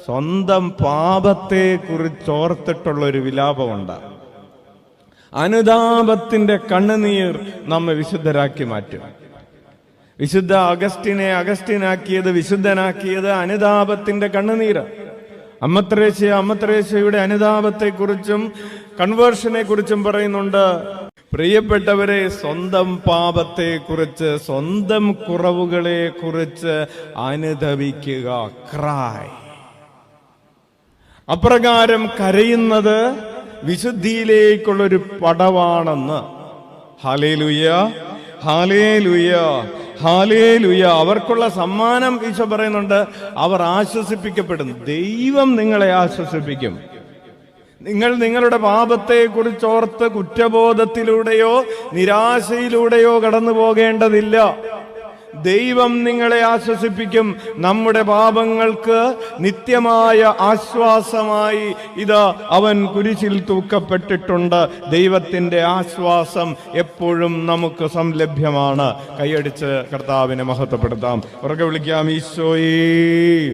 സ്വന്തം പാപത്തെ കുറിച്ചോർത്തിട്ടുള്ളൊരു വിലാപമുണ്ട്. അനുതാപത്തിന്റെ കണ്ണുനീർ നമ്മെ വിശുദ്ധരാക്കി മാറ്റും. വിശുദ്ധ അഗസ്റ്റിനാക്കിയത്, വിശുദ്ധനാക്കിയത് അനുതാപത്തിന്റെ കണ്ണുനീര്. അമ്മത്രേസ്യയുടെ അനുതാപത്തെക്കുറിച്ചും കൺവേർഷനെ കുറിച്ചും പറയുന്നുണ്ട്. പ്രിയപ്പെട്ടവരെ, സ്വന്തം പാപത്തെക്കുറിച്ച്, സ്വന്തം കുറവുകളെ കുറിച്ച് അനുതപിക്കുക. ക്രൈ. അപ്രകാരം കരയുന്നത് വിശുദ്ധിയിലേക്കുള്ളൊരു പടവാണെന്ന്. Hallelujah, hallelujah, hallelujah. അവർക്കുള്ള സമ്മാനം ഈശോ പറയുന്നുണ്ട്. അവർ ആശ്വസിപ്പിക്കപ്പെടും. ദൈവം നിങ്ങളെ ആശ്വസിപ്പിക്കും. നിങ്ങൾ നിങ്ങളുടെ പാപത്തെ കുറിച്ചോർത്ത് കുറ്റബോധത്തിലൂടെയോ നിരാശയിലൂടെയോ കടന്നു പോകേണ്ടതില്ല. ദൈവം നിങ്ങളെ ആശ്വസിപ്പിക്കും. നമ്മുടെ പാപങ്ങൾക്ക് നിത്യമായ ആശ്വാസമായി ഇതാ അവൻ കുരിശിൽ തൂക്കപ്പെട്ടിട്ടുണ്ട്. ദൈവത്തിന്റെ ആശ്വാസം എപ്പോഴും നമുക്ക് സംലഭ്യമാണ്. കൈയടിച്ച് കർത്താവിനെ മഹത്വപ്പെടുത്താം. ഉറക്കെ വിളിക്കാം, ഈശോയേ.